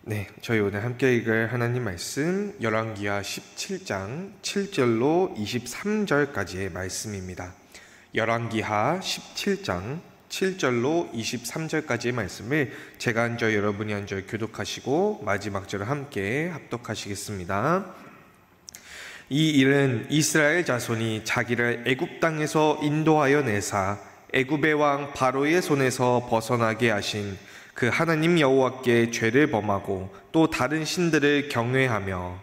네, 저희 오늘 함께 읽을 하나님 말씀 열왕기하 17장 7절로 23절까지의 말씀입니다. 열왕기하 17장 7절로 23절까지의 말씀을 제가 한 절 여러분이 한 절 교독하시고 마지막 절을 함께 합독하시겠습니다. 이 일은 이스라엘 자손이 자기를 애굽 땅에서 인도하여 내사 애굽의 왕 바로의 손에서 벗어나게 하신 그 하나님 여호와께 죄를 범하고 또 다른 신들을 경외하며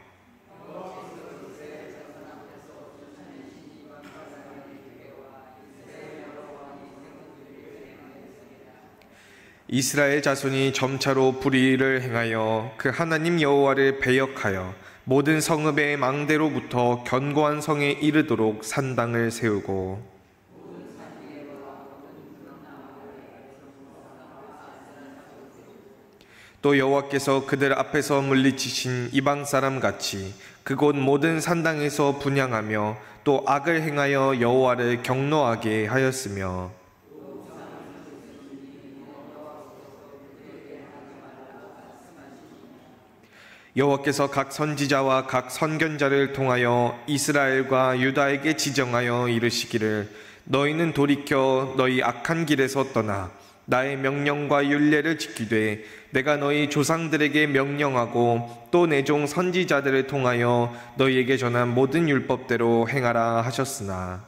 이스라엘 자손이 점차로 불의를 행하여 그 하나님 여호와를 배역하여 모든 성읍의 망대로부터 견고한 성에 이르도록 산당을 세우고 또 여호와께서 그들 앞에서 물리치신 이방 사람 같이 그곳 모든 산당에서 분향하며 또 악을 행하여 여호와를 경노하게 하였으며 여호와께서 각 선지자와 각 선견자를 통하여 이스라엘과 유다에게 지정하여 이르시기를 너희는 돌이켜 너희 악한 길에서 떠나 나의 명령과 율례를 지키되 내가 너희 조상들에게 명령하고 또 내 종 선지자들을 통하여 너희에게 전한 모든 율법대로 행하라 하셨으나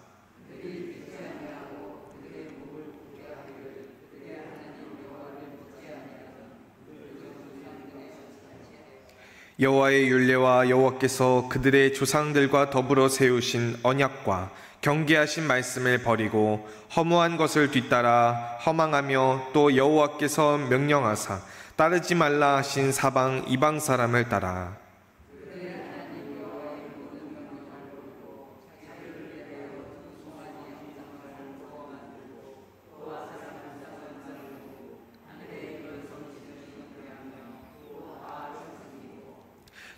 여호와의 율례와 여호와께서 그들의 조상들과 더불어 세우신 언약과 경계하신 말씀을 버리고 허무한 것을 뒤따라 허망하며 또 여호와께서 명령하사 따르지 말라 하신 사방 이방 사람을 따라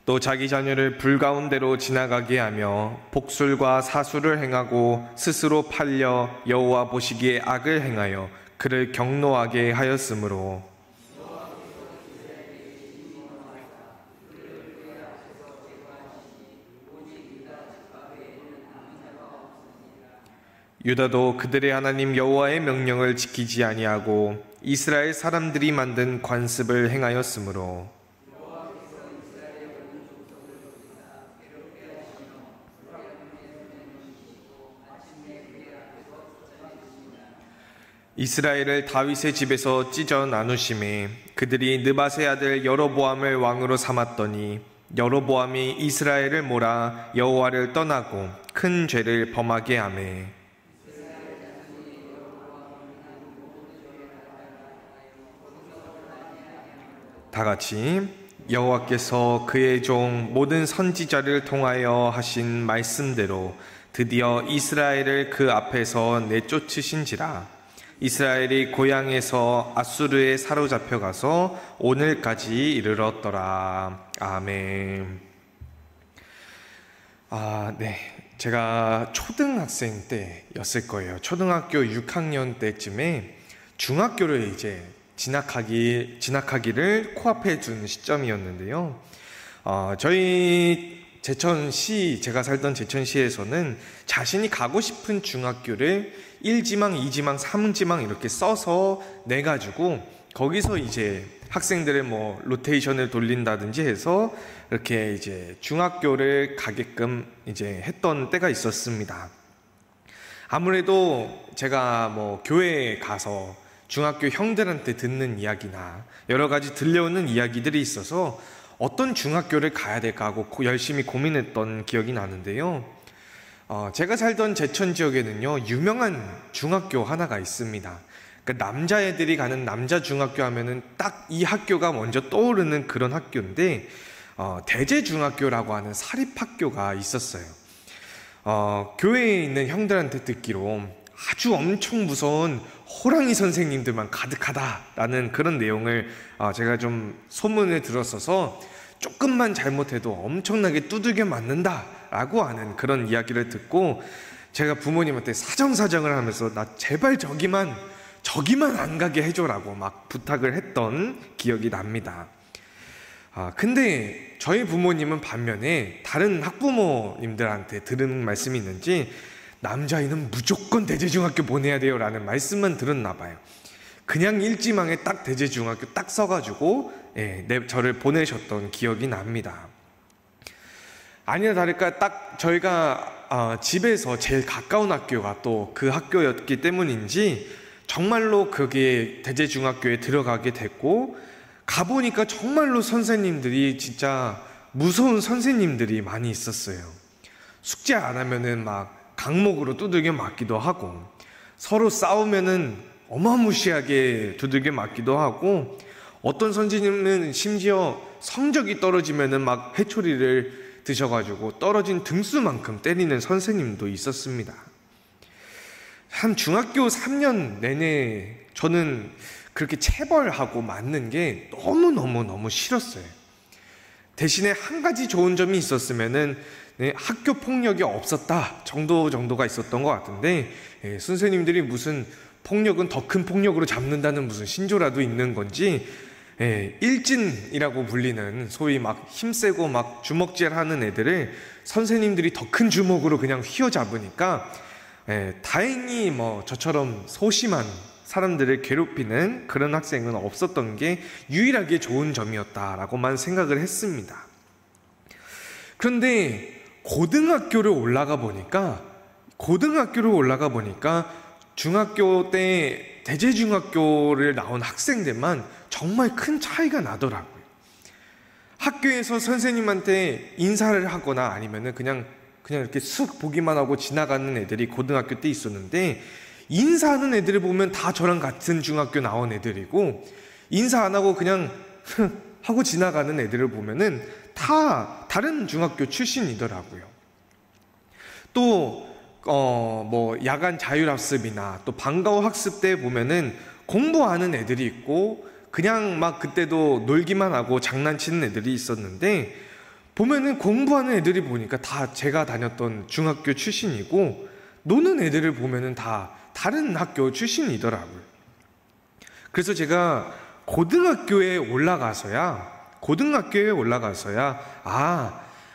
또 자기 자녀를 불 가운데로 지나가게 하며 복술과 사술을 행하고 스스로 팔려 여호와 보시기에 악을 행하여 그를 경노하게 하였으므로 유다도 그들의 하나님 여호와의 명령을 지키지 아니하고 이스라엘 사람들이 만든 관습을 행하였으므로 이스라엘을 다윗의 집에서 찢어 나누심에 그들이 느밧의 아들 여로보암을 왕으로 삼았더니 여로보암이 이스라엘을 몰아 여호와를 떠나고 큰 죄를 범하게 하매 다같이 여호와께서 그의 종 모든 선지자를 통하여 하신 말씀대로 드디어 이스라엘을 그 앞에서 내쫓으신지라. 이스라엘이 고향에서 아수르에 사로잡혀 가서 오늘까지 이르렀더라. 아멘. 네. 제가 초등학생 때였을 거예요. 초등학교 6학년 때쯤에 중학교를 이제 진학하기를 코앞에 둔 시점이었는데요. 저희 제가 살던 제천시에서는 자신이 가고 싶은 중학교를 1지망, 2지망, 3지망 이렇게 써서 내가지고 거기서 이제 학생들의 로테이션을 돌린다든지 해서 이렇게 이제 중학교를 가게끔 이제 했던 때가 있었습니다. 아무래도 제가 교회에 가서 중학교 형들한테 듣는 이야기나 여러 가지 들려오는 이야기들이 있어서 어떤 중학교를 가야 될까 하고 열심히 고민했던 기억이 나는데요. 제가 살던 제천 지역에는요, 유명한 중학교 하나가 있습니다. 그러니까 남자애들이 가는 남자 중학교 하면은 딱 이 학교가 먼저 떠오르는 그런 학교인데, 대제중학교라고 하는 사립학교가 있었어요. 교회에 있는 형들한테 듣기로 아주 엄청 무서운 호랑이 선생님들만 가득하다라는 그런 내용을 제가 좀 소문을 들었어서 조금만 잘못해도 엄청나게 두들겨 맞는다라고 하는 그런 이야기를 듣고 제가 부모님한테 사정을 하면서 나 제발 저기만 안 가게 해줘라고 막 부탁을 했던 기억이 납니다. 근데 저희 부모님은 반면에 다른 학부모님들한테 들은 말씀이 있는지 남자아이는 무조건 대제중학교 보내야 돼요 라는 말씀만 들었나 봐요. 그냥 일지망에 딱 대제중학교 딱 써가지고 저를 보내셨던 기억이 납니다. 아니나 다를까 딱 저희가 집에서 제일 가까운 학교가 또 그 학교였기 때문인지 정말로 그게 대제중학교에 들어가게 됐고, 가보니까 정말로 선생님들이 진짜 무서운 선생님들이 많이 있었어요. 숙제 안 하면은 막 강목으로 두들겨 맞기도 하고, 서로 싸우면은 어마무시하게 두들겨 맞기도 하고, 어떤 선생님은 심지어 성적이 떨어지면은 막 회초리를 드셔가지고 떨어진 등수만큼 때리는 선생님도 있었습니다. 한 중학교 3년 내내 저는 그렇게 체벌하고 맞는 게 너무너무 싫었어요. 대신에 한 가지 좋은 점이 있었으면은 학교 폭력이 없었다 정도가 있었던 것 같은데, 선생님들이 무슨 폭력은 더 큰 폭력으로 잡는다는 무슨 신조라도 있는 건지, 일진이라고 불리는 소위 막 힘세고 막 주먹질하는 애들을 선생님들이 더 큰 주먹으로 그냥 휘어잡으니까, 다행히 뭐 저처럼 소심한 사람들을 괴롭히는 그런 학생은 없었던 게 유일하게 좋은 점이었다라고만 생각을 했습니다. 그런데 고등학교를 올라가 보니까 중학교 때 대제중학교를 나온 학생들만 정말 큰 차이가 나더라고요. 학교에서 선생님한테 인사를 하거나 아니면은 그냥 이렇게 쓱 보기만 하고 지나가는 애들이 고등학교 때 있었는데, 인사하는 애들을 보면 다 저랑 같은 중학교 나온 애들이고, 인사 안 하고 그냥 하고 지나가는 애들을 보면은 다 다른 중학교 출신이더라고요. 또 뭐 야간 자율학습이나 또 방과후 학습 때 보면은 공부하는 애들이 있고, 그냥 막 그때도 놀기만 하고 장난치는 애들이 있었는데, 보면은 공부하는 애들이 보니까 다 제가 다녔던 중학교 출신이고, 노는 애들을 보면은 다 다른 학교 출신이더라고요. 그래서 제가 고등학교에 올라가서야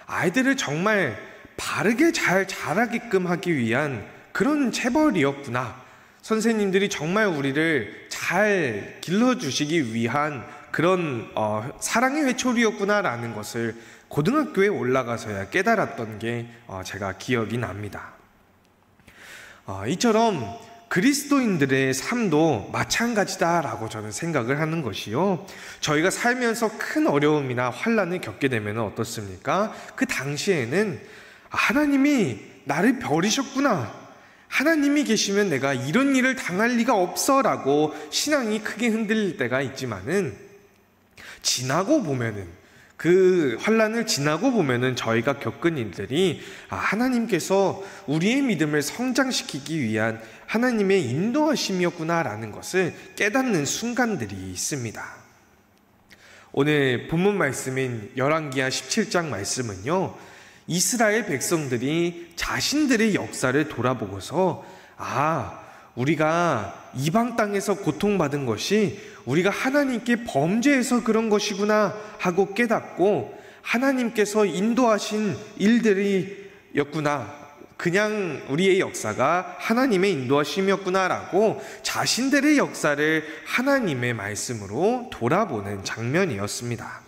아이들을 정말 바르게 잘 자라게끔 하기 위한 그런 체벌이었구나, 선생님들이 정말 우리를 잘 길러주시기 위한 그런 사랑의 회초리였구나라는 것을 고등학교에 올라가서야 깨달았던 게 제가 기억이 납니다. 이처럼 그리스도인들의 삶도 마찬가지다라고 저는 생각을 하는 것이요, 저희가 살면서 큰 어려움이나 환난을 겪게 되면 어떻습니까? 그 당시에는 하나님이 나를 버리셨구나, 하나님이 계시면 내가 이런 일을 당할 리가 없어 라고 신앙이 크게 흔들릴 때가 있지만은, 지나고 보면은, 그 환난을 지나고 보면은 저희가 겪은 일들이 하나님께서 우리의 믿음을 성장시키기 위한 하나님의 인도하심이었구나라는 것을 깨닫는 순간들이 있습니다. 오늘 본문 말씀인 열왕기하 17장 말씀은요, 이스라엘 백성들이 자신들의 역사를 돌아보고서 우리가 이방 땅에서 고통받은 것이 우리가 하나님께 범죄해서 그런 것이구나 하고 깨닫고, 하나님께서 인도하신 일들이었구나, 그냥 우리의 역사가 하나님의 인도하심이었구나라고 자신들의 역사를 하나님의 말씀으로 돌아보는 장면이었습니다.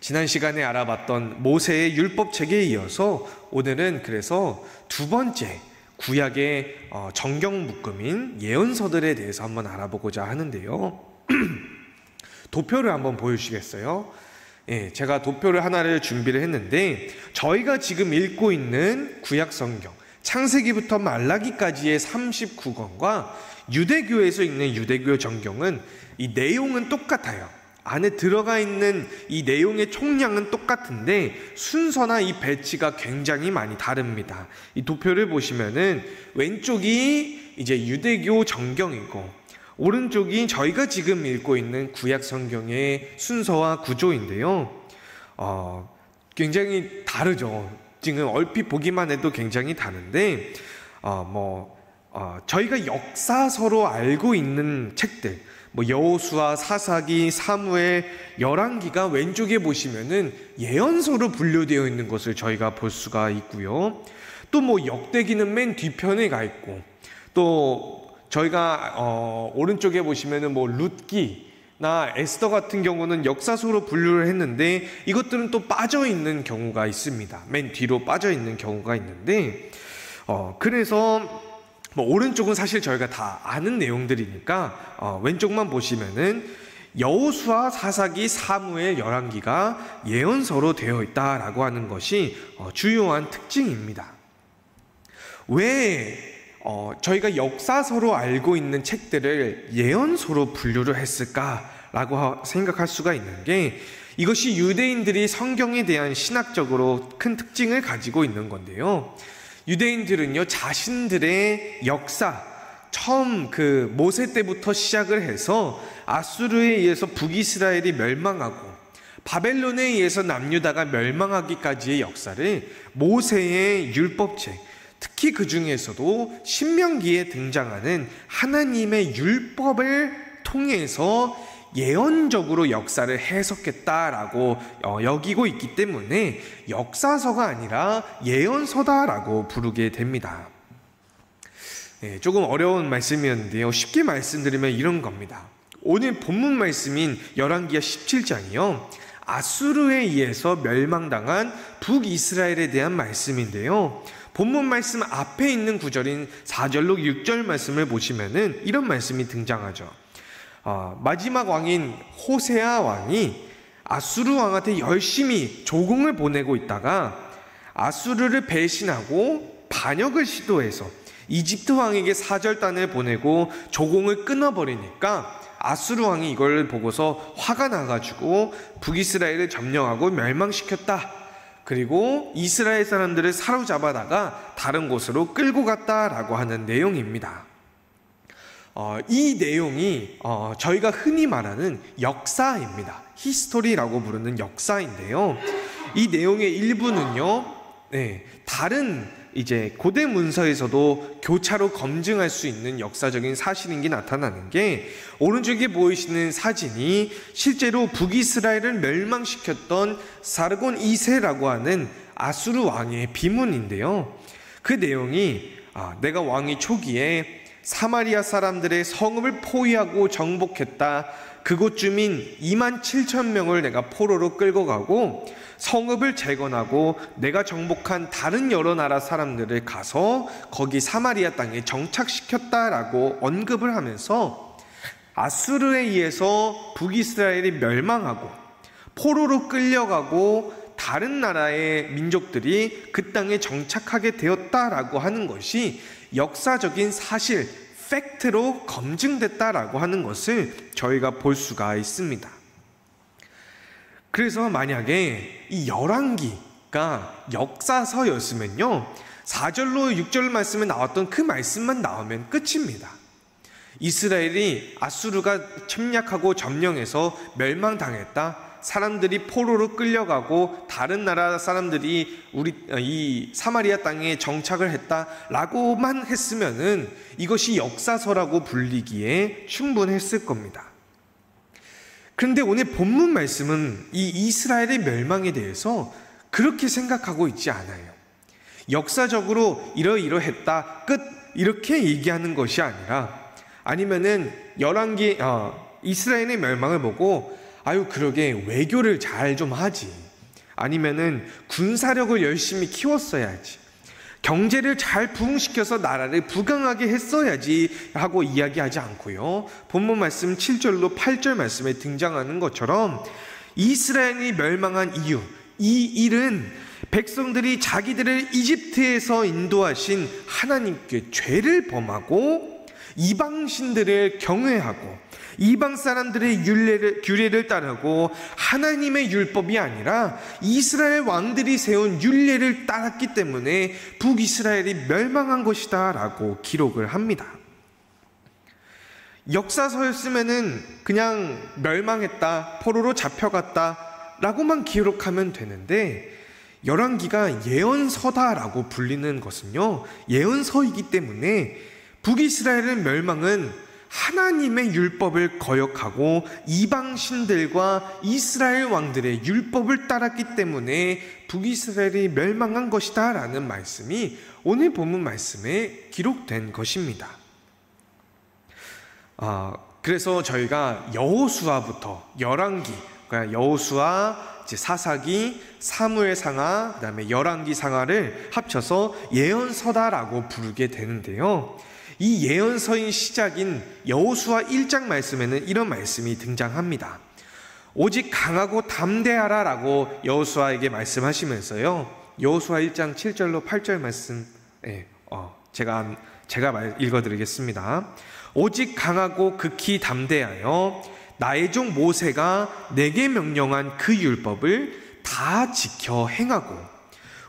지난 시간에 알아봤던 모세의 율법책에 이어서 오늘은 그래서 두 번째 구약의 정경 묶음인 예언서들에 대해서 한번 알아보고자 하는데요. 도표를 한번 보여주시겠어요? 제가 도표를 하나를 준비를 했는데, 저희가 지금 읽고 있는 구약 성경 창세기부터 말라기까지의 39권과 유대교에서 읽는 유대교 정경은 이 내용은 똑같아요. 안에 들어가 있는 이 내용의 총량은 똑같은데 순서나 이 배치가 굉장히 많이 다릅니다. 이 도표를 보시면은 왼쪽이 이제 유대교 정경이고, 오른쪽이 저희가 지금 읽고 있는 구약 성경의 순서와 구조인데요. 굉장히 다르죠. 지금 얼핏 보기만 해도 굉장히 다른데, 저희가 역사서로 알고 있는 책들, 여호수아, 사사기, 사무엘, 열왕기가 왼쪽에 보시면은 예언서로 분류되어 있는 것을 저희가 볼 수가 있고요. 또 역대기는 맨 뒤편에 가 있고, 또 저희가 오른쪽에 보시면은 룻기나 에스더 같은 경우는 역사서로 분류를 했는데, 이것들은 또 빠져 있는 경우가 있습니다. 맨 뒤로 빠져 있는 경우가 있는데, 그래서 오른쪽은 사실 저희가 다 아는 내용들이니까 왼쪽만 보시면은 여호수아, 사사기, 사무엘, 열왕기가 예언서로 되어 있다라고 하는 것이 주요한 특징입니다. 왜 저희가 역사서로 알고 있는 책들을 예언서로 분류를 했을까라고 생각할 수가 있는 게, 이것이 유대인들이 성경에 대한 신학적으로 큰 특징을 가지고 있는 건데요. 유대인들은요, 자신들의 역사, 처음 모세 때부터 시작을 해서 아수르에 의해서 북이스라엘이 멸망하고 바벨론에 의해서 남유다가 멸망하기까지의 역사를 모세의 율법책, 특히 그 중에서도 신명기에 등장하는 하나님의 율법을 통해서 예언적으로 역사를 해석했다라고 여기고 있기 때문에 역사서가 아니라 예언서다라고 부르게 됩니다. 조금 어려운 말씀이었는데요, 쉽게 말씀드리면 이런 겁니다. 오늘 본문 말씀인 열왕기하 17장이요, 아수르에 의해서 멸망당한 북이스라엘에 대한 말씀인데요, 본문 말씀 앞에 있는 구절인 4절로 6절 말씀을 보시면은 이런 말씀이 등장하죠. 마지막 왕인 호세아 왕이 아수르 왕한테 열심히 조공을 보내고 있다가 아수르를 배신하고 반역을 시도해서 이집트 왕에게 사절단을 보내고 조공을 끊어버리니까 아수르 왕이 이걸 보고서 화가 나가지고 북이스라엘을 점령하고 멸망시켰다. 그리고 이스라엘 사람들을 사로잡아다가 다른 곳으로 끌고 갔다라고 하는 내용입니다. 이 내용이 저희가 흔히 말하는 역사입니다. 히스토리라고 부르는 역사인데요, 이 내용의 일부는요, 다른 이제 고대 문서에서도 교차로 검증할 수 있는 역사적인 사실인 게 나타나는 게, 오른쪽에 보이시는 사진이 실제로 북이스라엘을 멸망시켰던 사르곤 2세라고 하는 아수르 왕의 비문인데요, 그 내용이 내가 왕위 초기에 사마리아 사람들의 성읍을 포위하고 정복했다. 그곳 주민 27,000명을 내가 포로로 끌고 가고 성읍을 재건하고 내가 정복한 다른 여러 나라 사람들을 가서 거기 사마리아 땅에 정착시켰다라고 언급을 하면서 아수르에 의해서 북이스라엘이 멸망하고 포로로 끌려가고 다른 나라의 민족들이 그 땅에 정착하게 되었다라고 하는 것이 역사적인 사실, 팩트로 검증됐다라고 하는 것을 저희가 볼 수가 있습니다. 그래서 만약에 이 열왕기가 역사서였으면요, 4절로 6절 말씀에 나왔던 그 말씀만 나오면 끝입니다. 이스라엘이 아수르가 침략하고 점령해서 멸망당했다, 사람들이 포로로 끌려가고 다른 나라 사람들이 이 사마리아 땅에 정착을 했다라고만 했으면은 이것이 역사서라고 불리기에 충분했을 겁니다. 그런데 오늘 본문 말씀은 이 이스라엘의 멸망에 대해서 그렇게 생각하고 있지 않아요. 역사적으로 이러이러했다, 끝, 이렇게 얘기하는 것이 아니라, 아니면은 열왕기 이스라엘의 멸망을 보고 아유 그러게 외교를 잘 좀 하지, 아니면은 군사력을 열심히 키웠어야지, 경제를 잘 부흥시켜서 나라를 부강하게 했어야지 하고 이야기하지 않고요, 본문 말씀 7절로 8절 말씀에 등장하는 것처럼 이스라엘이 멸망한 이유, 이 일은 백성들이 자기들을 이집트에서 인도하신 하나님께 죄를 범하고 이방신들을 경외하고 이방 사람들의 규례를 따르고 하나님의 율법이 아니라 이스라엘 왕들이 세운 율례를 따랐기 때문에 북이스라엘이 멸망한 것이다 라고 기록을 합니다. 역사서였으면은 그냥 멸망했다, 포로로 잡혀갔다 라고만 기록하면 되는데, 열왕기가 예언서다라고 불리는 것은요, 예언서이기 때문에 북이스라엘의 멸망은 하나님의 율법을 거역하고 이방 신들과 이스라엘 왕들의 율법을 따랐기 때문에 북이스라엘이 멸망한 것이다 라는 말씀이 오늘 본문 말씀에 기록된 것입니다. 그래서 저희가 여호수아부터 열왕기, 그러니까 여호수아, 사사기, 사무엘상하, 그다음에 열왕기상하를 합쳐서 예언서다라고 부르게 되는데요. 이 예언서인 시작인 여호수아 1장 말씀에는 이런 말씀이 등장합니다. 오직 강하고 담대하라 라고 여호수아에게 말씀하시면서요, 여호수아 1장 7절로 8절 말씀, 제가 읽어드리겠습니다. 오직 강하고 극히 담대하여 나의 종 모세가 내게 명령한 그 율법을 다 지켜 행하고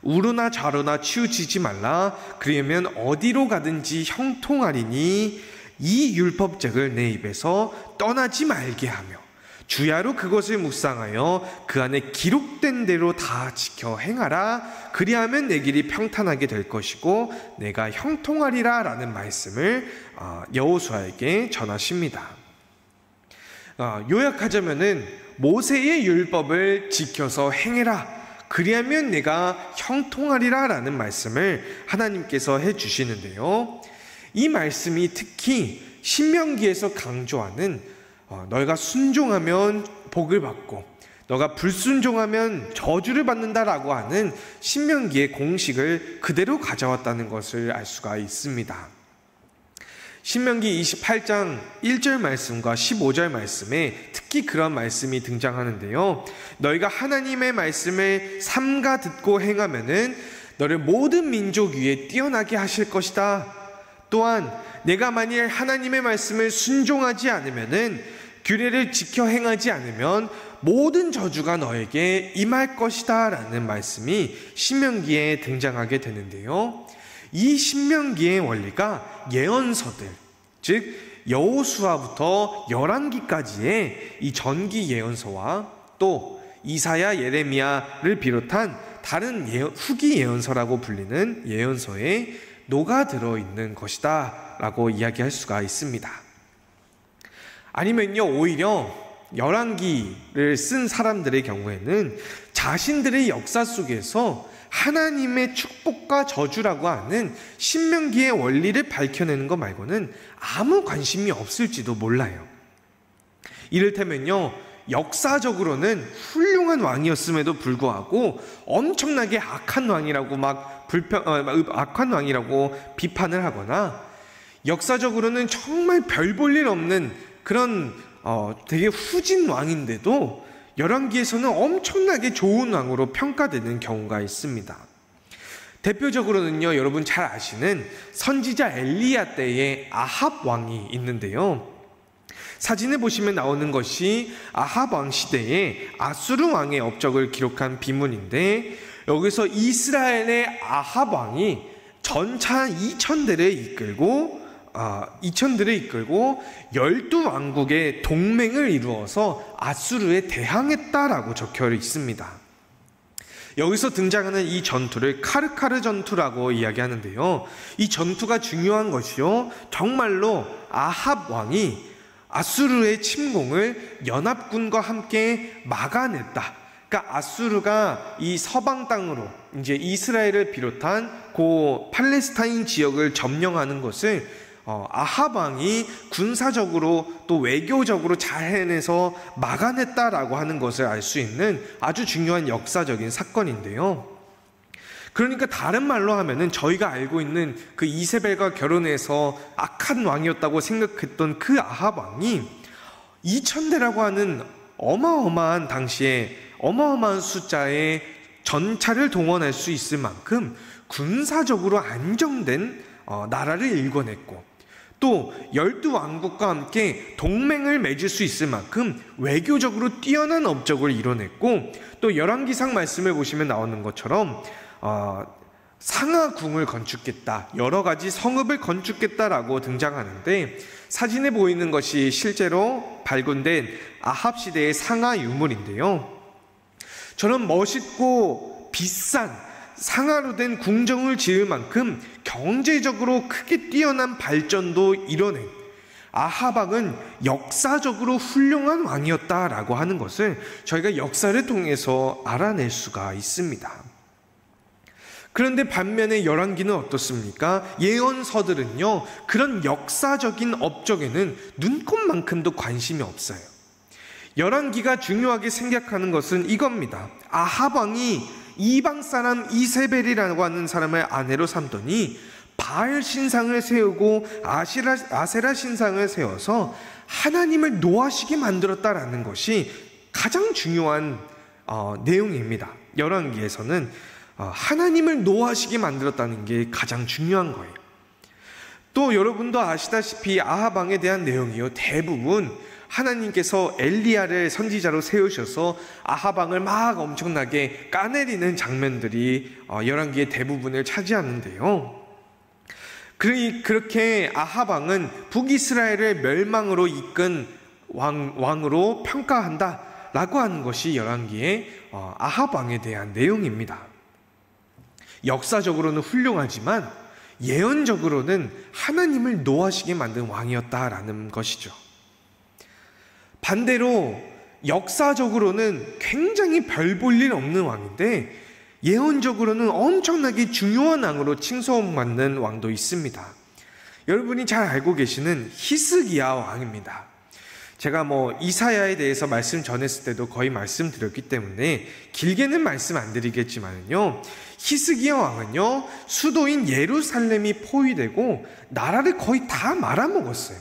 우로나 좌로나 치우치지 말라. 그러면 어디로 가든지 형통하리니 이 율법책을 내 입에서 떠나지 말게 하며 주야로 그것을 묵상하여 그 안에 기록된 대로 다 지켜 행하라. 그리하면 내 길이 평탄하게 될 것이고 내가 형통하리라 라는 말씀을 여호수아에게 전하십니다. 요약하자면은 모세의 율법을 지켜서 행해라, 그리하면 내가 형통하리라 라는 말씀을 하나님께서 해주시는데요. 이 말씀이 특히 신명기에서 강조하는 너희가 순종하면 복을 받고 너가 불순종하면 저주를 받는다라고 하는 신명기의 공식을 그대로 가져왔다는 것을 알 수가 있습니다. 신명기 28장 1절 말씀과 15절 말씀에 특히 그런 말씀이 등장하는데요. 너희가 하나님의 말씀을 삼가 듣고 행하면은 너를 모든 민족 위에 뛰어나게 하실 것이다. 또한 내가 만일 하나님의 말씀을 순종하지 않으면은 규례를 지켜 행하지 않으면 모든 저주가 너에게 임할 것이다 라는 말씀이 신명기에 등장하게 되는데요. 이 신명기의 원리가 예언서들, 즉 여호수아부터 열왕기까지의 이 전기 예언서와 또 이사야, 예레미야를 비롯한 다른 후기 예언서라고 불리는 예언서에 녹아들어 있는 것이다 라고 이야기할 수가 있습니다. 아니면요, 오히려 열왕기를 쓴 사람들의 경우에는 자신들의 역사 속에서 하나님의 축복과 저주라고 하는 신명기의 원리를 밝혀내는 것 말고는 아무 관심이 없을지도 몰라요. 이를테면요, 역사적으로는 훌륭한 왕이었음에도 불구하고 엄청나게 악한 왕이라고 악한 왕이라고 비판을 하거나, 역사적으로는 정말 별 볼 일 없는 그런 되게 후진 왕인데도 열왕기에서는 엄청나게 좋은 왕으로 평가되는 경우가 있습니다. 대표적으로는요, 여러분 잘 아시는 선지자 엘리야 때의 아합 왕이 있는데요. 사진에 보시면 나오는 것이 아합 왕 시대의 아수르 왕의 업적을 기록한 비문인데, 여기서 이스라엘의 아합 왕이 전차 2,000대를 이끌고 12왕국의 동맹을 이루어서 아수르에 대항했다라고 적혀 있습니다. 여기서 등장하는 이 전투를 카르카르 전투라고 이야기하는데요. 이 전투가 중요한 것이요, 정말로 아합 왕이 아수르의 침공을 연합군과 함께 막아냈다. 그러니까 아수르가 이 서방 땅으로 이제 이스라엘을 비롯한 그 팔레스타인 지역을 점령하는 것을 아합 왕이 군사적으로 또 외교적으로 잘 해내서 막아냈다라고 하는 것을 알 수 있는 아주 중요한 역사적인 사건인데요. 그러니까 다른 말로 하면은 저희가 알고 있는 그 이세벨과 결혼해서 악한 왕이었다고 생각했던 그 아합 왕이 2,000대라고 하는 어마어마한, 당시에 어마어마한 숫자의 전차를 동원할 수 있을 만큼 군사적으로 안정된 나라를 일궈냈고, 또 12왕국과 함께 동맹을 맺을 수 있을 만큼 외교적으로 뛰어난 업적을 이뤄냈고, 또 열왕기상 말씀을 보시면 나오는 것처럼 상하궁을 건축했다, 여러 가지 성읍을 건축했다라고 등장하는데, 사진에 보이는 것이 실제로 발견된 아합 시대의 상하 유물인데요. 저런 멋있고 비싼 상하로 된 궁정을 지을 만큼 경제적으로 크게 뛰어난 발전도 이뤄낸 아합 왕은 역사적으로 훌륭한 왕이었다라고 하는 것을 저희가 역사를 통해서 알아낼 수가 있습니다. 그런데 반면에 열왕기는 어떻습니까? 예언서들은요, 그런 역사적인 업적에는 눈꼽만큼도 관심이 없어요. 열왕기가 중요하게 생각하는 것은 이겁니다. 아합 왕이 이방 사람 이세벨이라고 하는 사람을 아내로 삼더니 바알 신상을 세우고 아세라 신상을 세워서 하나님을 노하시게 만들었다라는 것이 가장 중요한 내용입니다. 열왕기에서는 하나님을 노하시게 만들었다는 게 가장 중요한 거예요. 또 여러분도 아시다시피 아합 왕에 대한 내용이요, 대부분 하나님께서 엘리야를 선지자로 세우셔서 아합 왕을 막 엄청나게 까내리는 장면들이 열왕기의 대부분을 차지하는데요. 그렇게 아합 왕은 북이스라엘을 멸망으로 이끈 왕으로 평가한다라고 하는 것이 열왕기의 아합 왕에 대한 내용입니다. 역사적으로는 훌륭하지만 예언적으로는 하나님을 노하시게 만든 왕이었다라는 것이죠. 반대로 역사적으로는 굉장히 별 볼 일 없는 왕인데 예언적으로는 엄청나게 중요한 왕으로 칭송받는 왕도 있습니다. 여러분이 잘 알고 계시는 히스기야 왕입니다. 제가 이사야에 대해서 말씀 전했을 때도 거의 말씀드렸기 때문에 길게는 말씀 안 드리겠지만요, 히스기야 왕은요, 수도인 예루살렘이 포위되고 나라를 거의 다 말아먹었어요.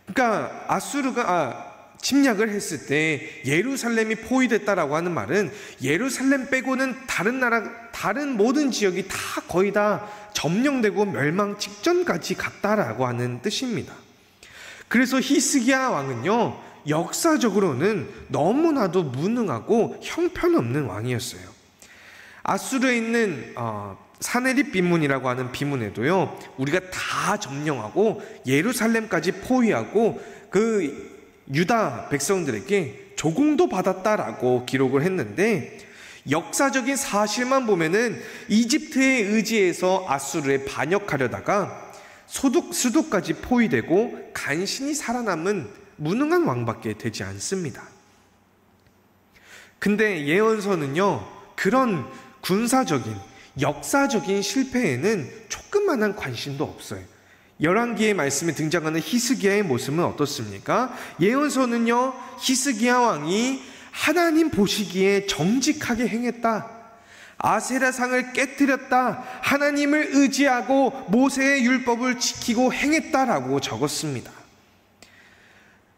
그러니까 아수르가 침략을 했을 때 예루살렘이 포위됐다라고 하는 말은 예루살렘 빼고는 다른 모든 지역이 다 거의 다 점령되고 멸망 직전까지 갔다라고 하는 뜻입니다. 그래서 히스기야 왕은요, 역사적으로는 너무나도 무능하고 형편없는 왕이었어요. 아수르에 있는 사네립 비문이라고 하는 비문에도요, 우리가 다 점령하고 예루살렘까지 포위하고 그 유다 백성들에게 조공도 받았다라고 기록을 했는데, 역사적인 사실만 보면은 이집트에 의지해서 아수르에 반역하려다가 수도까지 포위되고 간신히 살아남은 무능한 왕밖에 되지 않습니다. 근데 예언서는요, 그런 군사적인 역사적인 실패에는 조금만한 관심도 없어요. 열왕기의 말씀에 등장하는 히스기야의 모습은 어떻습니까? 예언서는요, 히스기야 왕이 하나님 보시기에 정직하게 행했다, 아세라상을 깨뜨렸다, 하나님을 의지하고 모세의 율법을 지키고 행했다라고 적었습니다.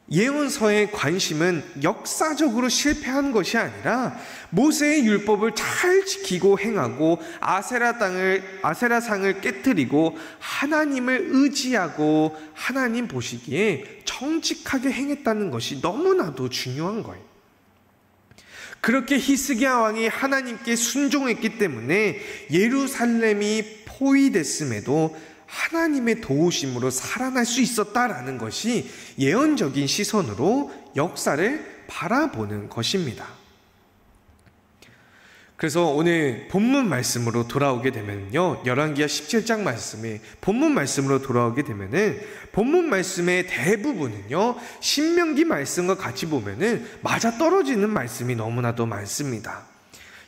예언서의 관심은 역사적으로 실패한 것이 아니라 모세의 율법을 잘 지키고 행하고 아세라상을 깨뜨리고 하나님을 의지하고 하나님 보시기에 정직하게 행했다는 것이 너무나도 중요한 거예요. 그렇게 히스기야 왕이 하나님께 순종했기 때문에 예루살렘이 포위됐음에도 하나님의 도우심으로 살아날 수 있었다라는 것이 예언적인 시선으로 역사를 바라보는 것입니다. 그래서 오늘 본문 말씀으로 돌아오게 되면요, 열왕기하 17장 말씀에 본문 말씀으로 돌아오게 되면은 본문 말씀의 대부분은요, 신명기 말씀과 같이 보면은 맞아떨어지는 말씀이 너무나도 많습니다.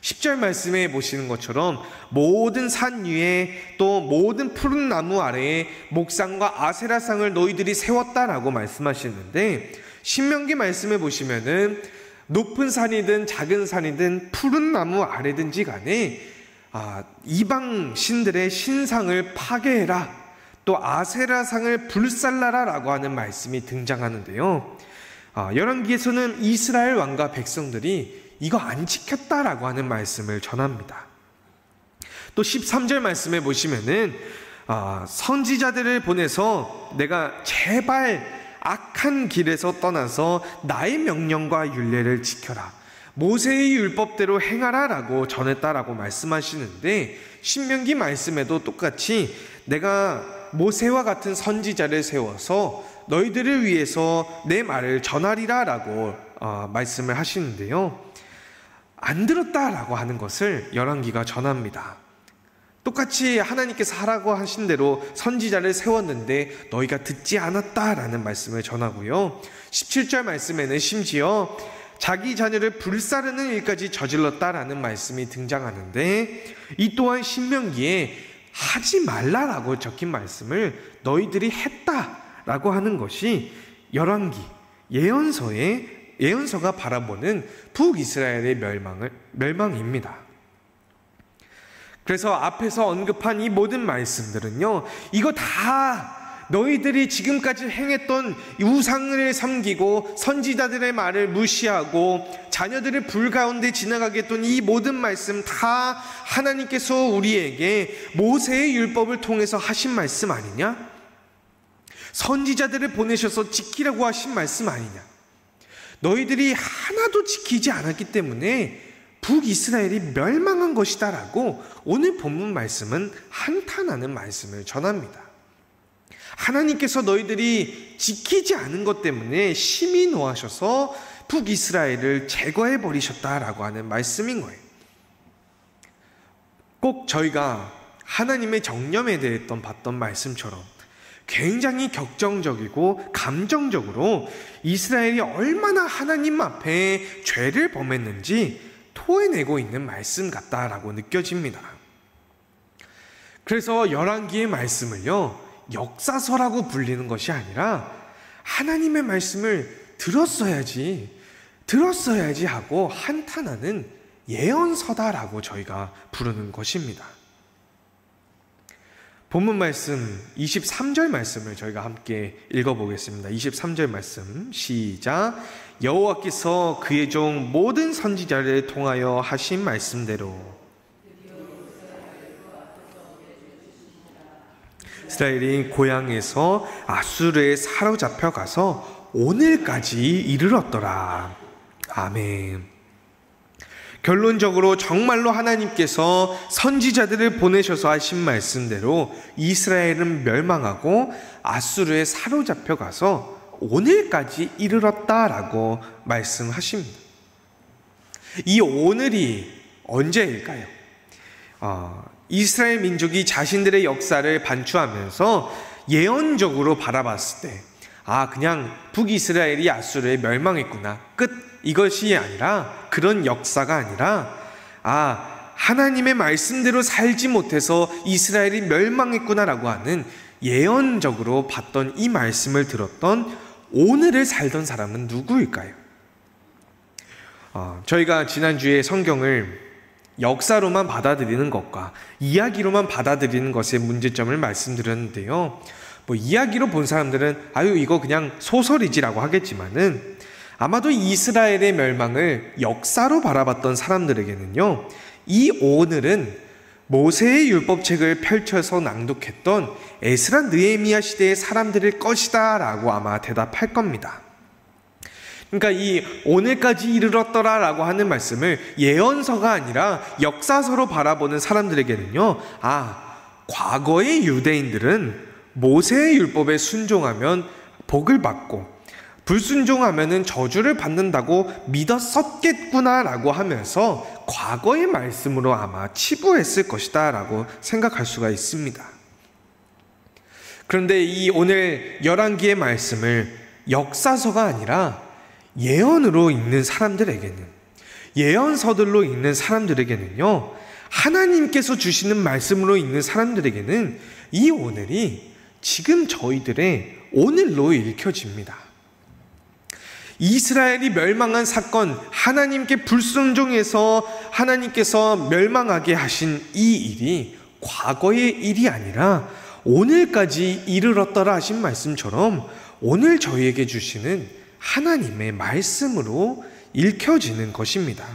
10절 말씀에 보시는 것처럼 모든 산 위에 또 모든 푸른 나무 아래에 목상과 아세라상을 너희들이 세웠다라고 말씀하시는데, 신명기 말씀에 보시면은 높은 산이든 작은 산이든 푸른 나무 아래든지 간에 이방 신들의 신상을 파괴해라, 또 아세라상을 불살라라 라고 하는 말씀이 등장하는데요, 열왕기에서는 이스라엘 왕과 백성들이 이거 안 지켰다라고 하는 말씀을 전합니다. 또 13절 말씀에 보시면은 선지자들을 보내서 내가 제발 악한 길에서 떠나서 나의 명령과 율례를 지켜라, 모세의 율법대로 행하라 라고 전했다라고 말씀하시는데, 신명기 말씀에도 똑같이 내가 모세와 같은 선지자를 세워서 너희들을 위해서 내 말을 전하리라 라고 말씀을 하시는데요, 안 들었다라고 하는 것을 열왕기가 전합니다. 똑같이 하나님께서 하라고 하신 대로 선지자를 세웠는데 너희가 듣지 않았다라는 말씀을 전하고요. 17절 말씀에는 심지어 자기 자녀를 불사르는 일까지 저질렀다라는 말씀이 등장하는데, 이 또한 신명기에 하지 말라라고 적힌 말씀을 너희들이 했다라고 하는 것이 열왕기 예언서가 바라보는 북이스라엘의 멸망입니다. 그래서 앞에서 언급한 이 모든 말씀들은요, 이거 다 너희들이 지금까지 행했던 우상을 섬기고 선지자들의 말을 무시하고 자녀들을 불 가운데 지나가게 했던 이 모든 말씀 다 하나님께서 우리에게 모세의 율법을 통해서 하신 말씀 아니냐? 선지자들을 보내셔서 지키라고 하신 말씀 아니냐? 너희들이 하나도 지키지 않았기 때문에 북이스라엘이 멸망한 것이다 라고 오늘 본문 말씀은 한탄하는 말씀을 전합니다. 하나님께서 너희들이 지키지 않은 것 때문에 심히 노하셔서 북이스라엘을 제거해 버리셨다라고 하는 말씀인 거예요. 꼭 저희가 하나님의 정념에 대해 봤던 말씀처럼 굉장히 격정적이고 감정적으로 이스라엘이 얼마나 하나님 앞에 죄를 범했는지 토해내고 있는 말씀 같다라고 느껴집니다. 그래서 열왕기의 말씀을요, 역사서라고 불리는 것이 아니라 하나님의 말씀을 들었어야지 하고 한탄하는 예언서다라고 저희가 부르는 것입니다. 본문 말씀 23절 말씀을 저희가 함께 읽어보겠습니다. 23절 말씀 시작. 여호와께서 그의 종 모든 선지자를 통하여 하신 말씀대로 이스라엘이 고향에서 아수르에 사로잡혀 가서 오늘까지 이르렀더라. 아멘. 결론적으로 정말로 하나님께서 선지자들을 보내셔서 하신 말씀대로 이스라엘은 멸망하고 아수르에 사로잡혀 가서 오늘까지 이르렀다라고 말씀하십니다. 이 오늘이 언제일까요? 이스라엘 민족이 자신들의 역사를 반추하면서 예언적으로 바라봤을 때, 그냥 북이스라엘이 아수르에 멸망했구나, 끝, 이것이 아니라, 그런 역사가 아니라 하나님의 말씀대로 살지 못해서 이스라엘이 멸망했구나라고 하는 예언적으로 봤던 이 말씀을 들었던 오늘을 살던 사람은 누구일까요? 저희가 지난주에 성경을 역사로만 받아들이는 것과 이야기로만 받아들이는 것의 문제점을 말씀드렸는데요, 이야기로 본 사람들은 이거 그냥 소설이지라고 하겠지만은, 아마도 이스라엘의 멸망을 역사로 바라봤던 사람들에게는요, 이 오늘은 모세의 율법책을 펼쳐서 낭독했던 에스라 느헤미야 시대의 사람들일 것이다 라고 아마 대답할 겁니다. 그러니까 이 오늘까지 이르렀더라 라고 하는 말씀을 예언서가 아니라 역사서로 바라보는 사람들에게는요, 과거의 유대인들은 모세의 율법에 순종하면 복을 받고 불순종하면은 저주를 받는다고 믿었었겠구나라고 하면서 과거의 말씀으로 아마 치부했을 것이다 라고 생각할 수가 있습니다. 그런데 이 오늘 열왕기의 말씀을 역사서가 아니라 예언으로 읽는 사람들에게는, 예언서들로 읽는 사람들에게는요, 하나님께서 주시는 말씀으로 읽는 사람들에게는 이 오늘이 지금 저희들의 오늘로 읽혀집니다. 이스라엘이 멸망한 사건, 하나님께 불순종해서 하나님께서 멸망하게 하신 이 일이 과거의 일이 아니라 오늘까지 이르렀더라 하신 말씀처럼 오늘 저희에게 주시는 하나님의 말씀으로 읽혀지는 것입니다.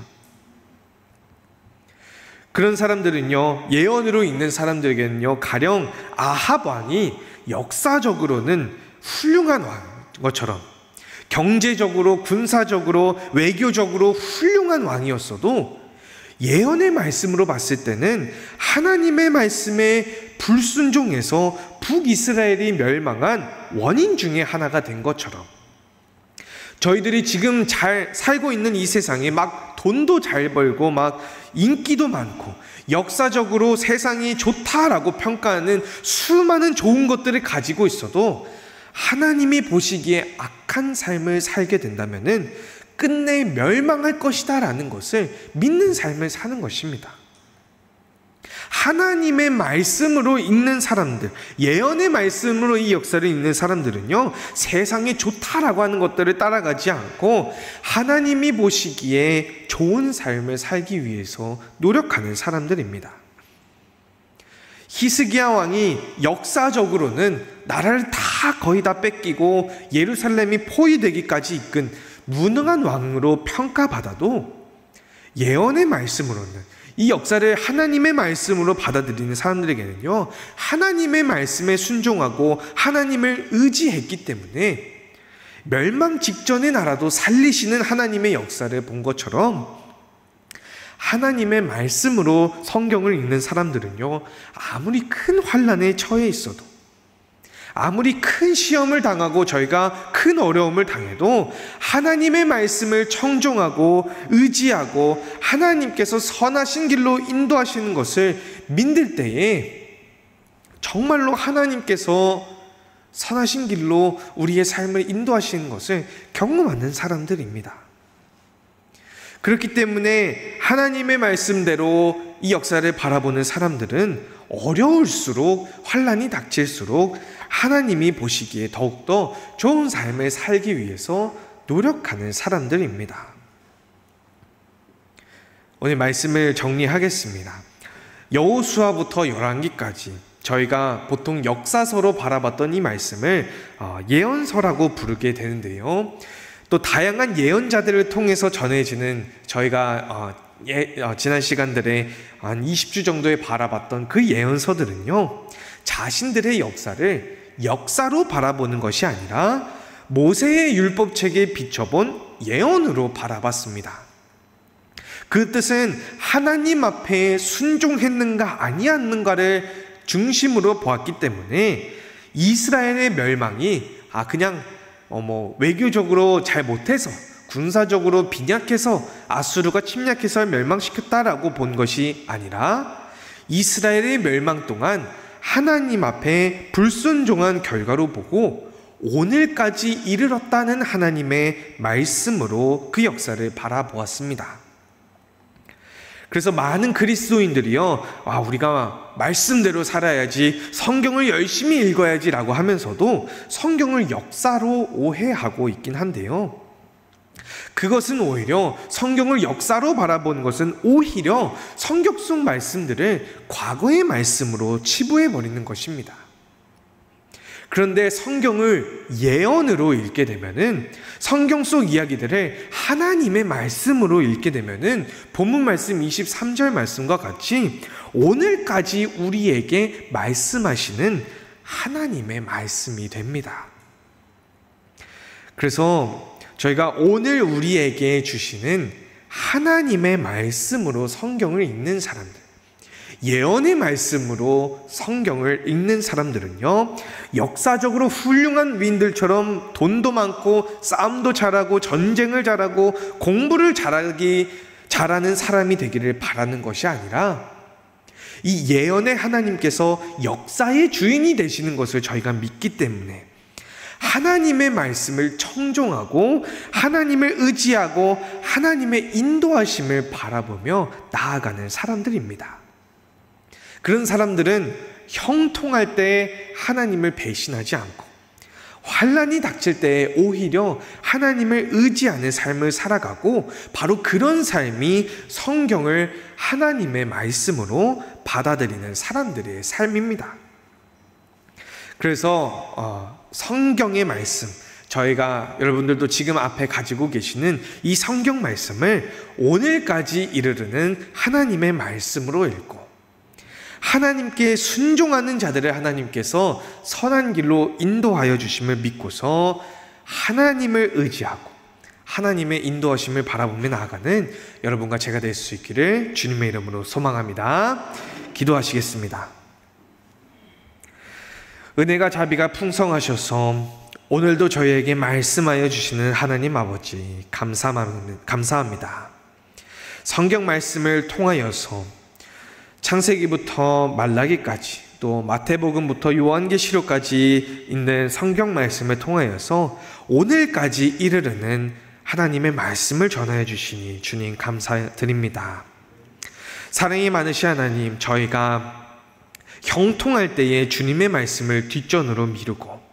그런 사람들은요, 예언으로 읽는 사람들에게는요, 가령 아합 왕이 역사적으로는 훌륭한 왕 것처럼, 경제적으로, 군사적으로, 외교적으로 훌륭한 왕이었어도 예언의 말씀으로 봤을 때는 하나님의 말씀에 불순종해서 북이스라엘이 멸망한 원인 중에 하나가 된 것처럼, 저희들이 지금 잘 살고 있는 이 세상에 막 돈도 잘 벌고 막 인기도 많고 역사적으로 세상이 좋다라고 평가하는 수많은 좋은 것들을 가지고 있어도 하나님이 보시기에 악한 삶을 살게 된다면은 끝내 멸망할 것이다라는 것을 믿는 삶을 사는 것입니다. 하나님의 말씀으로 읽는 사람들, 예언의 말씀으로 이 역사를 읽는 사람들은요, 세상에 좋다라고 하는 것들을 따라가지 않고 하나님이 보시기에 좋은 삶을 살기 위해서 노력하는 사람들입니다. 히스기야 왕이 역사적으로는 나라를 거의 다 뺏기고 예루살렘이 포위되기까지 이끈 무능한 왕으로 평가받아도 예언의 말씀으로는, 이 역사를 하나님의 말씀으로 받아들이는 사람들에게는요, 하나님의 말씀에 순종하고 하나님을 의지했기 때문에 멸망 직전의 나라도 살리시는 하나님의 역사를 본 것처럼 하나님의 말씀으로 성경을 읽는 사람들은요, 아무리 큰 환난에 처해 있어도, 아무리 큰 시험을 당하고 저희가 큰 어려움을 당해도 하나님의 말씀을 청종하고 의지하고 하나님께서 선하신 길로 인도하시는 것을 믿을 때에 정말로 하나님께서 선하신 길로 우리의 삶을 인도하시는 것을 경험하는 사람들입니다. 그렇기 때문에 하나님의 말씀대로 이 역사를 바라보는 사람들은 어려울수록, 환난이 닥칠수록 하나님이 보시기에 더욱더 좋은 삶을 살기 위해서 노력하는 사람들입니다. 오늘 말씀을 정리하겠습니다. 여호수아부터 열왕기까지 저희가 보통 역사서로 바라봤던 이 말씀을 예언서라고 부르게 되는데요. 또 다양한 예언자들을 통해서 전해지는, 저희가 지난 시간들에 한 20주 정도에 바라봤던 그 예언서들은요, 자신들의 역사를 역사로 바라보는 것이 아니라 모세의 율법책에 비춰본 예언으로 바라봤습니다. 그 뜻은 하나님 앞에 순종했는가 아니었는가를 중심으로 보았기 때문에 이스라엘의 멸망이 그냥 외교적으로 잘 못해서, 군사적으로 빈약해서 아수르가 침략해서 멸망시켰다라고 본 것이 아니라 이스라엘의 멸망 동안 하나님 앞에 불순종한 결과로 보고 오늘까지 이르렀다는 하나님의 말씀으로 그 역사를 바라보았습니다. 그래서 많은 그리스도인들이요, 우리가 말씀대로 살아야지, 성경을 열심히 읽어야지 라고 하면서도 성경을 역사로 오해하고 있긴 한데요, 그것은 오히려, 성경을 역사로 바라보는 것은 오히려 성경 속 말씀들을 과거의 말씀으로 치부해버리는 것입니다. 그런데 성경을 예언으로 읽게 되면은, 성경 속 이야기들을 하나님의 말씀으로 읽게 되면은 본문 말씀 23절 말씀과 같이 오늘까지 우리에게 말씀하시는 하나님의 말씀이 됩니다. 그래서 저희가 오늘 우리에게 주시는 하나님의 말씀으로 성경을 읽는 사람들, 예언의 말씀으로 성경을 읽는 사람들은요, 역사적으로 훌륭한 위인들처럼 돈도 많고 싸움도 잘하고 전쟁을 잘하고 공부를 잘하는 사람이 되기를 바라는 것이 아니라 이 예언의 하나님께서 역사의 주인이 되시는 것을 저희가 믿기 때문에 하나님의 말씀을 청종하고 하나님을 의지하고 하나님의 인도하심을 바라보며 나아가는 사람들입니다. 그런 사람들은 형통할 때 하나님을 배신하지 않고 환난이 닥칠 때 오히려 하나님을 의지하는 삶을 살아가고, 바로 그런 삶이 성경을 하나님의 말씀으로 받아들이는 사람들의 삶입니다. 그래서 성경의 말씀, 저희가 여러분들도 지금 앞에 가지고 계시는 이 성경 말씀을 오늘까지 이르르는 하나님의 말씀으로 읽고, 하나님께 순종하는 자들을 하나님께서 선한 길로 인도하여 주심을 믿고서 하나님을 의지하고 하나님의 인도하심을 바라보며 나아가는 여러분과 제가 될 수 있기를 주님의 이름으로 소망합니다. 기도하시겠습니다. 은혜가 자비가 풍성하셔서 오늘도 저희에게 말씀하여 주시는 하나님 아버지 감사합니다. 성경 말씀을 통하여서 창세기부터 말라기까지 또 마태복음부터 요한계시록까지 있는 성경 말씀을 통하여서 오늘까지 이르르는 하나님의 말씀을 전하여 주시니 주님 감사드립니다. 사랑이 많으신 하나님, 저희가 형통할 때에 주님의 말씀을 뒷전으로 미루고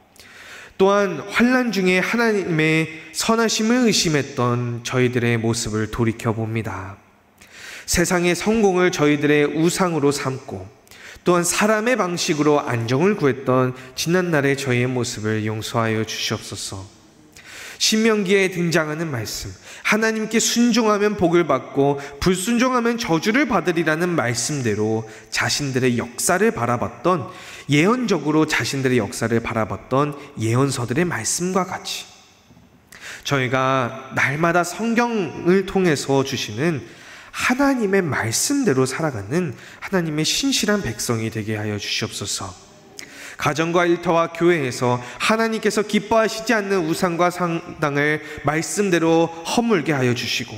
또한 환난 중에 하나님의 선하심을 의심했던 저희들의 모습을 돌이켜봅니다. 세상의 성공을 저희들의 우상으로 삼고 또한 사람의 방식으로 안정을 구했던 지난날의 저희의 모습을 용서하여 주시옵소서. 신명기에 등장하는 말씀, 하나님께 순종하면 복을 받고 불순종하면 저주를 받으리라는 말씀대로 자신들의 역사를 바라봤던, 예언적으로 자신들의 역사를 바라봤던 예언서들의 말씀과 같이 저희가 날마다 성경을 통해서 주시는 하나님의 말씀대로 살아가는 하나님의 신실한 백성이 되게 하여 주시옵소서. 가정과 일터와 교회에서 하나님께서 기뻐하시지 않는 우상과 상당을 말씀대로 허물게 하여 주시고,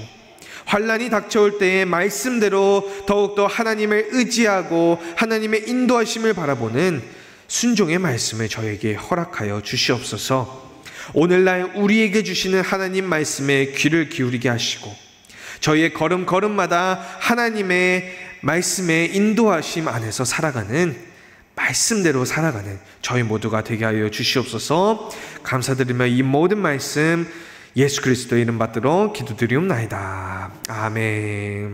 환난이 닥쳐올 때에 말씀대로 더욱더 하나님을 의지하고 하나님의 인도하심을 바라보는 순종의 말씀을 저에게 허락하여 주시옵소서. 오늘날 우리에게 주시는 하나님 말씀에 귀를 기울이게 하시고 저희의 걸음걸음마다 하나님의 말씀의 인도하심 안에서 살아가는, 말씀대로 살아가는 저희 모두가 되게 하여 주시옵소서. 감사드리며 이 모든 말씀 예수 그리스도의 이름 받들어 기도드리옵나이다. 아멘.